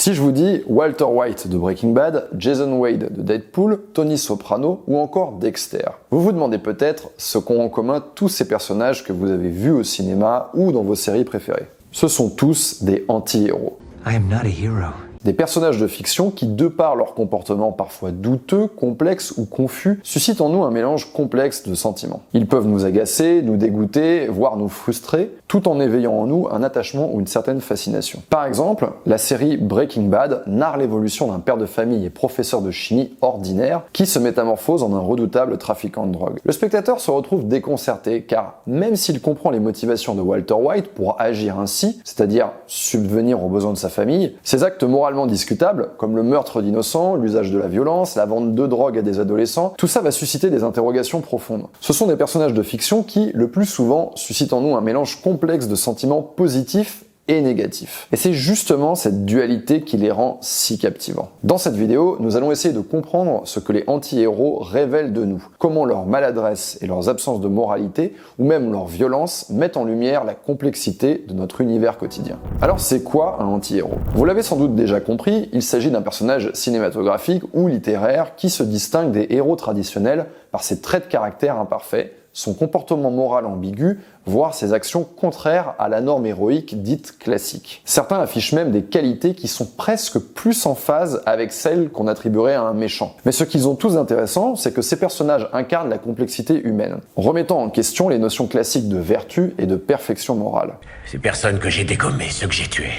Si je vous dis Walter White de Breaking Bad, Jason Wade de Deadpool, Tony Soprano ou encore Dexter, vous vous demandez peut-être ce qu'ont en commun tous ces personnages que vous avez vus au cinéma ou dans vos séries préférées. Ce sont tous des anti-héros. I am not a hero. Des personnages de fiction qui, de par leur comportement parfois douteux, complexe ou confus, suscitent en nous un mélange complexe de sentiments. Ils peuvent nous agacer, nous dégoûter, voire nous frustrer, tout en éveillant en nous un attachement ou une certaine fascination. Par exemple, la série Breaking Bad narre l'évolution d'un père de famille et professeur de chimie ordinaire qui se métamorphose en un redoutable trafiquant de drogue. Le spectateur se retrouve déconcerté car, même s'il comprend les motivations de Walter White pour agir ainsi, c'est-à-dire subvenir aux besoins de sa famille, ses actes moraux discutables, comme le meurtre d'innocents, l'usage de la violence, la vente de drogue à des adolescents, tout ça va susciter des interrogations profondes. Ce sont des personnages de fiction qui, le plus souvent, suscitent en nous un mélange complexe de sentiments positifs et négatifs. Et c'est justement cette dualité qui les rend si captivants. Dans cette vidéo, nous allons essayer de comprendre ce que les anti-héros révèlent de nous, comment leur maladresse et leurs absences de moralité, ou même leur violence, mettent en lumière la complexité de notre univers quotidien. Alors c'est quoi un anti-héros ? Vous l'avez sans doute déjà compris, il s'agit d'un personnage cinématographique ou littéraire qui se distingue des héros traditionnels par ses traits de caractère imparfaits, son comportement moral ambigu, voire ses actions contraires à la norme héroïque dite classique. Certains affichent même des qualités qui sont presque plus en phase avec celles qu'on attribuerait à un méchant. Mais ce qu'ils ont tous d'intéressant, c'est que ces personnages incarnent la complexité humaine, remettant en question les notions classiques de vertu et de perfection morale. Ces personnes que j'ai dégommées, ceux que j'ai tués.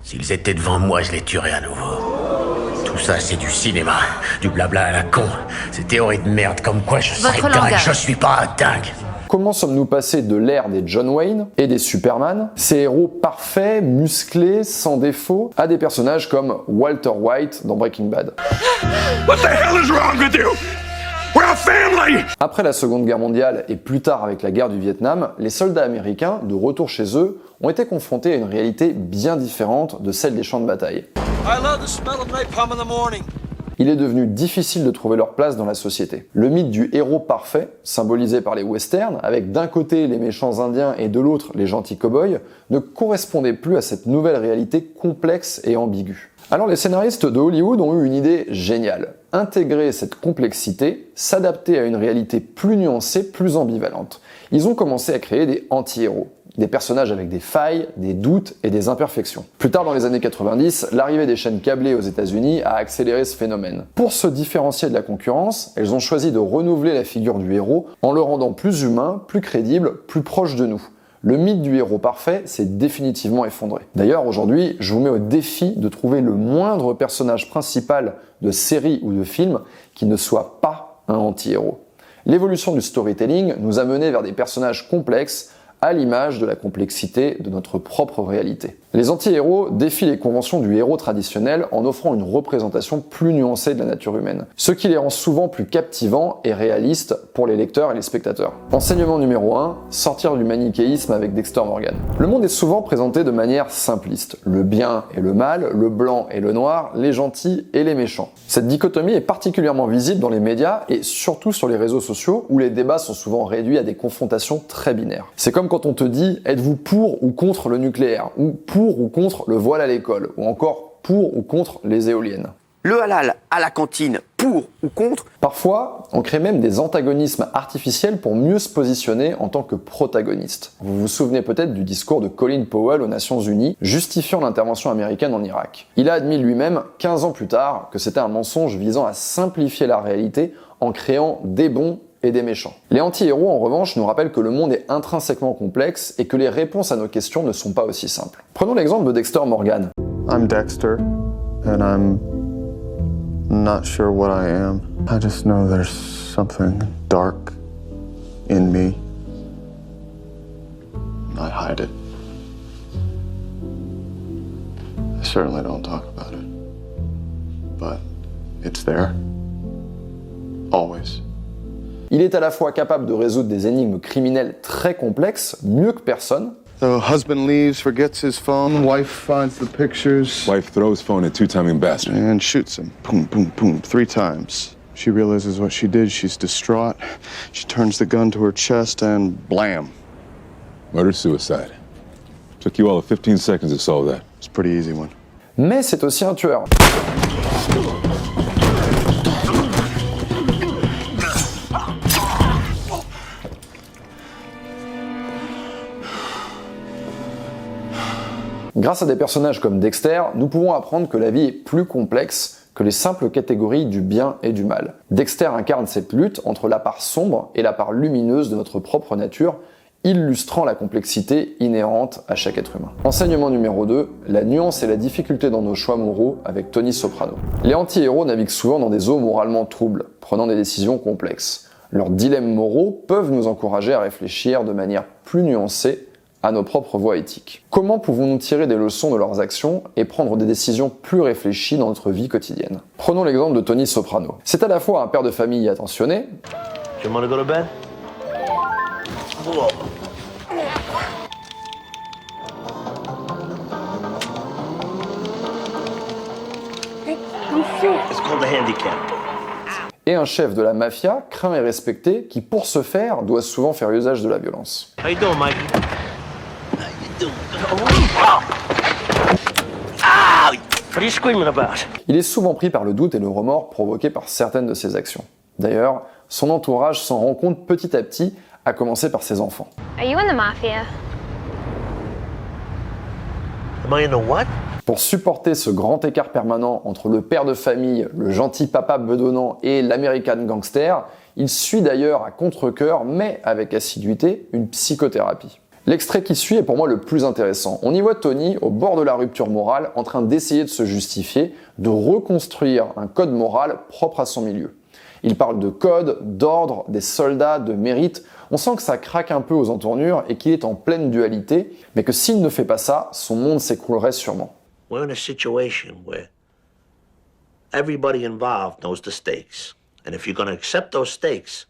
S'ils étaient devant moi, je les tuerais à nouveau. Tout ça, c'est du cinéma, du blabla à la con. Ces théories de merde comme quoi je serais dingue, je suis pas un dingue. Comment sommes-nous passés de l'ère des John Wayne et des Superman, ces héros parfaits, musclés, sans défaut, à des personnages comme Walter White dans Breaking Bad. What the hell is wrong with you? We're a family! Après la Seconde Guerre mondiale et plus tard avec la guerre du Vietnam, les soldats américains, de retour chez eux, ont été confrontés à une réalité bien différente de celle des champs de bataille. Il est devenu difficile de trouver leur place dans la société. Le mythe du héros parfait, symbolisé par les westerns, avec d'un côté les méchants indiens et de l'autre les gentils cow-boys, ne correspondait plus à cette nouvelle réalité complexe et ambiguë. Alors les scénaristes de Hollywood ont eu une idée géniale. Intégrer cette complexité, s'adapter à une réalité plus nuancée, plus ambivalente. Ils ont commencé à créer des anti-héros. Des personnages avec des failles, des doutes et des imperfections. Plus tard dans les années 90, l'arrivée des chaînes câblées aux États-Unis a accéléré ce phénomène. Pour se différencier de la concurrence, elles ont choisi de renouveler la figure du héros en le rendant plus humain, plus crédible, plus proche de nous. Le mythe du héros parfait s'est définitivement effondré. D'ailleurs, aujourd'hui, je vous mets au défi de trouver le moindre personnage principal de série ou de film qui ne soit pas un anti-héros. L'évolution du storytelling nous a menés vers des personnages complexes, à l'image de la complexité de notre propre réalité. Les anti-héros défient les conventions du héros traditionnel en offrant une représentation plus nuancée de la nature humaine, ce qui les rend souvent plus captivants et réalistes pour les lecteurs et les spectateurs. Enseignement numéro 1, sortir du manichéisme avec Dexter Morgan. Le monde est souvent présenté de manière simpliste. Le bien et le mal, le blanc et le noir, les gentils et les méchants. Cette dichotomie est particulièrement visible dans les médias et surtout sur les réseaux sociaux où les débats sont souvent réduits à des confrontations très binaires. C'est comme quand on te dit « êtes-vous pour ou contre le nucléaire ?» ou « pour ou contre le voile à l'école ?» ou encore « pour ou contre les éoliennes ?» Le halal à la cantine, pour ou contre? Parfois, on crée même des antagonismes artificiels pour mieux se positionner en tant que protagoniste. Vous vous souvenez peut-être du discours de Colin Powell aux Nations Unies, justifiant l'intervention américaine en Irak. Il a admis lui-même, 15 ans plus tard, que c'était un mensonge visant à simplifier la réalité en créant des bons et des méchants. Les anti-héros, en revanche, nous rappellent que le monde est intrinsèquement complexe et que les réponses à nos questions ne sont pas aussi simples. Prenons l'exemple de Dexter Morgan. I'm Dexter, and I'm not sure what I am. I just know there's something dark in me. I hide it. I certainly don't talk about it. But it's there. Always. Il est à la fois capable de résoudre des énigmes criminelles très complexes, mieux que personne. The husband leaves, forgets his phone. Wife finds the pictures. Wife throws phone at two-timing bastard. And shoots him. Boom, boom, boom, 3 times. She realizes what she did. She's distraught. She turns the gun to her chest and blam. Murder-suicide. Took you all of 15 seconds to solve that. It's a pretty easy one. Mais c'est aussi un tueur. Grâce à des personnages comme Dexter, nous pouvons apprendre que la vie est plus complexe que les simples catégories du bien et du mal. Dexter incarne cette lutte entre la part sombre et la part lumineuse de notre propre nature, illustrant la complexité inhérente à chaque être humain. Enseignement numéro 2, la nuance et la difficulté dans nos choix moraux avec Tony Soprano. Les anti-héros naviguent souvent dans des eaux moralement troubles, prenant des décisions complexes. Leurs dilemmes moraux peuvent nous encourager à réfléchir de manière plus nuancée à nos propres voies éthiques. Comment pouvons-nous tirer des leçons de leurs actions et prendre des décisions plus réfléchies dans notre vie quotidienne? Prenons l'exemple de Tony Soprano. C'est à la fois un père de famille attentionné, You wanna go to bed? It's called a handicap. et un chef de la mafia craint et respecté qui, pour ce faire, doit souvent faire usage de la violence. How you doing, Mikey? How you doing? What are you screaming about? Il est souvent pris par le doute et le remords provoqués par certaines de ses actions. D'ailleurs, son entourage s'en rend compte petit à petit, à commencer par ses enfants. Are you in the mafia? Am I in the what? Pour supporter ce grand écart permanent entre le père de famille, le gentil papa bedonnant et l'American gangster, il suit d'ailleurs à contre-cœur, mais avec assiduité, une psychothérapie. L'extrait qui suit est pour moi le plus intéressant. On y voit Tony au bord de la rupture morale, en train d'essayer de se justifier, de reconstruire un code moral propre à son milieu. Il parle de code, d'ordre, des soldats, de mérite. On sent que ça craque un peu aux entournures et qu'il est en pleine dualité, mais que s'il ne fait pas ça, son monde s'écroulerait sûrement. We're in a situation where everybody involved knows the stakes. And if you're going to accept those stakes,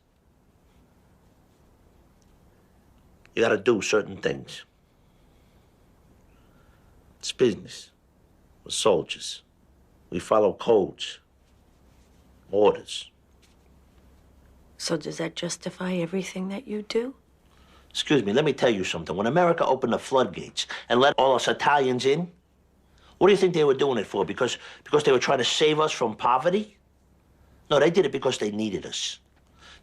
you got to do certain things. It's business. We're soldiers. We follow codes, orders. So does that justify everything that you do? Excuse me, let me tell you something. When America opened the floodgates and let all us Italians in, what do you think they were doing it for? Because they were trying to save us from poverty? No, they did it because they needed us.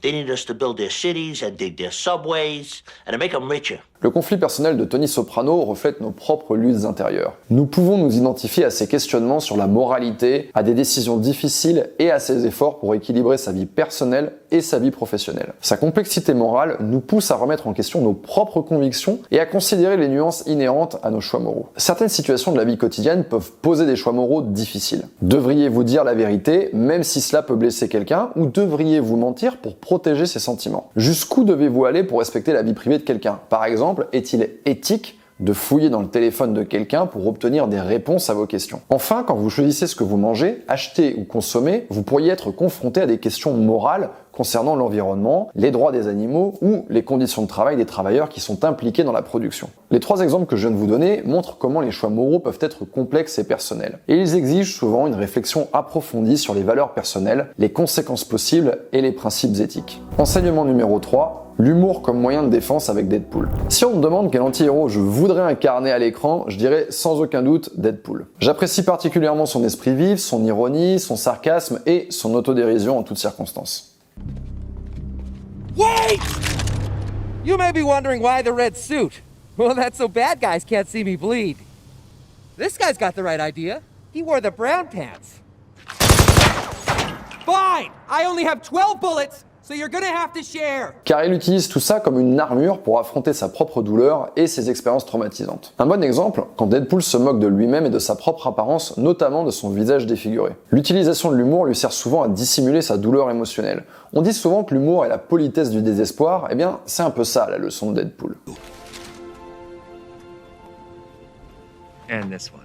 They needed us to build their cities and dig their subways and to make them richer. Le conflit personnel de Tony Soprano reflète nos propres luttes intérieures. Nous pouvons nous identifier à ses questionnements sur la moralité, à des décisions difficiles et à ses efforts pour équilibrer sa vie personnelle et sa vie professionnelle. Sa complexité morale nous pousse à remettre en question nos propres convictions et à considérer les nuances inhérentes à nos choix moraux. Certaines situations de la vie quotidienne peuvent poser des choix moraux difficiles. Devriez-vous dire la vérité, même si cela peut blesser quelqu'un, ou devriez-vous mentir pour protéger ses sentiments? Jusqu'où devez-vous aller pour respecter la vie privée de quelqu'un? Par exemple, est-il éthique de fouiller dans le téléphone de quelqu'un pour obtenir des réponses à vos questions? Enfin, quand vous choisissez ce que vous mangez, achetez ou consommez, vous pourriez être confronté à des questions morales concernant l'environnement, les droits des animaux ou les conditions de travail des travailleurs qui sont impliqués dans la production. Les trois exemples que je viens de vous donner montrent comment les choix moraux peuvent être complexes et personnels. Et ils exigent souvent une réflexion approfondie sur les valeurs personnelles, les conséquences possibles et les principes éthiques. Enseignement numéro 3. L'humour comme moyen de défense avec Deadpool. Si on me demande quel anti-héros je voudrais incarner à l'écran, je dirais sans aucun doute Deadpool. J'apprécie particulièrement son esprit vif, son ironie, son sarcasme et son autodérision en toutes circonstances. Wait! You may be wondering why the red suit. Well, that's so bad guys can't see me bleed. This guy's got the right idea. He wore the brown pants. Fine! I only have 12 bullets! So you're gonna have to share. Car il utilise tout ça comme une armure pour affronter sa propre douleur et ses expériences traumatisantes. Un bon exemple, quand Deadpool se moque de lui-même et de sa propre apparence, notamment de son visage défiguré. L'utilisation de l'humour lui sert souvent à dissimuler sa douleur émotionnelle. On dit souvent que l'humour est la politesse du désespoir, eh bien c'est un peu ça la leçon de Deadpool. And this one.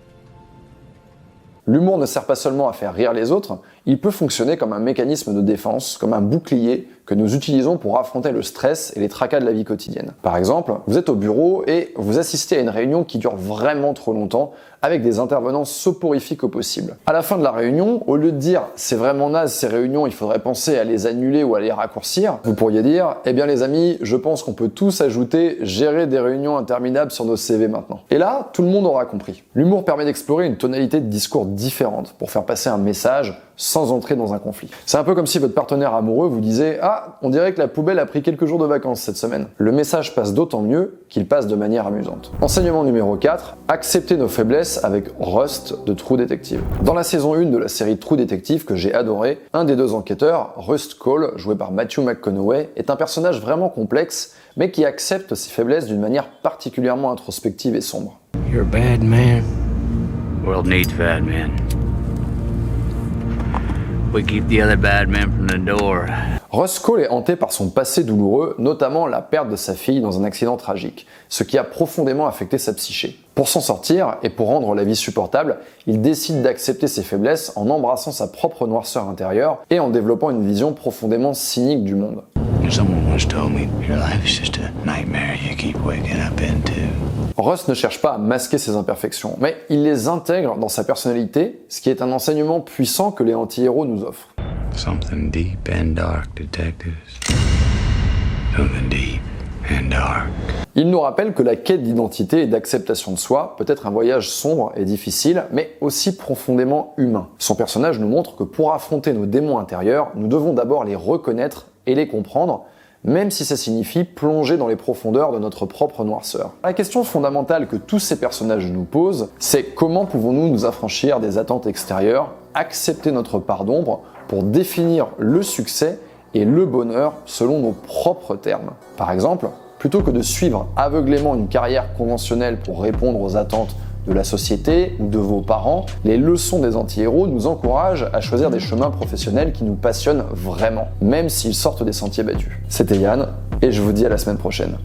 L'humour ne sert pas seulement à faire rire les autres, il peut fonctionner comme un mécanisme de défense, comme un bouclier que nous utilisons pour affronter le stress et les tracas de la vie quotidienne. Par exemple, vous êtes au bureau et vous assistez à une réunion qui dure vraiment trop longtemps, avec des intervenants soporifiques au possible. À la fin de la réunion, au lieu de dire « c'est vraiment naze ces réunions, il faudrait penser à les annuler ou à les raccourcir », vous pourriez dire « eh bien les amis, je pense qu'on peut tous ajouter « gérer des réunions interminables sur nos CV maintenant ». Et là, tout le monde aura compris. L'humour permet d'explorer une tonalité de discours différente pour faire passer un message sans entrer dans un conflit. C'est un peu comme si votre partenaire amoureux vous disait « ah, on dirait que la poubelle a pris quelques jours de vacances cette semaine ». Le message passe d'autant mieux qu'il passe de manière amusante. Enseignement numéro 4, accepter nos faiblesses avec Rust de True Detective. Dans la saison 1 de la série True Detective que j'ai adoré, un des deux enquêteurs, Rust Cole, joué par Matthew McConaughey, est un personnage vraiment complexe, mais qui accepte ses faiblesses d'une manière particulièrement introspective et sombre. You're a bad man. World needs bad men. We keep the other bad men from the door. Rust Cole est hanté par son passé douloureux, notamment la perte de sa fille dans un accident tragique, ce qui a profondément affecté sa psyché. Pour s'en sortir et pour rendre la vie supportable, il décide d'accepter ses faiblesses en embrassant sa propre noirceur intérieure et en développant une vision profondément cynique du monde. Someone once told me your life is just a nightmare you keep waking up into. Rust ne cherche pas à masquer ses imperfections, mais il les intègre dans sa personnalité, ce qui est un enseignement puissant que les anti-héros nous offrent. Something deep and dark, detectives. Something deep and dark. Il nous rappelle que la quête d'identité et d'acceptation de soi peut être un voyage sombre et difficile, mais aussi profondément humain. Son personnage nous montre que pour affronter nos démons intérieurs, nous devons d'abord les reconnaître et les comprendre, même si ça signifie plonger dans les profondeurs de notre propre noirceur. La question fondamentale que tous ces personnages nous posent, c'est comment pouvons-nous nous affranchir des attentes extérieures, accepter notre part d'ombre pour définir le succès et le bonheur selon nos propres termes. Par exemple, plutôt que de suivre aveuglément une carrière conventionnelle pour répondre aux attentes de la société ou de vos parents, les leçons des anti-héros nous encouragent à choisir des chemins professionnels qui nous passionnent vraiment, même s'ils sortent des sentiers battus. C'était Yann, et je vous dis à la semaine prochaine.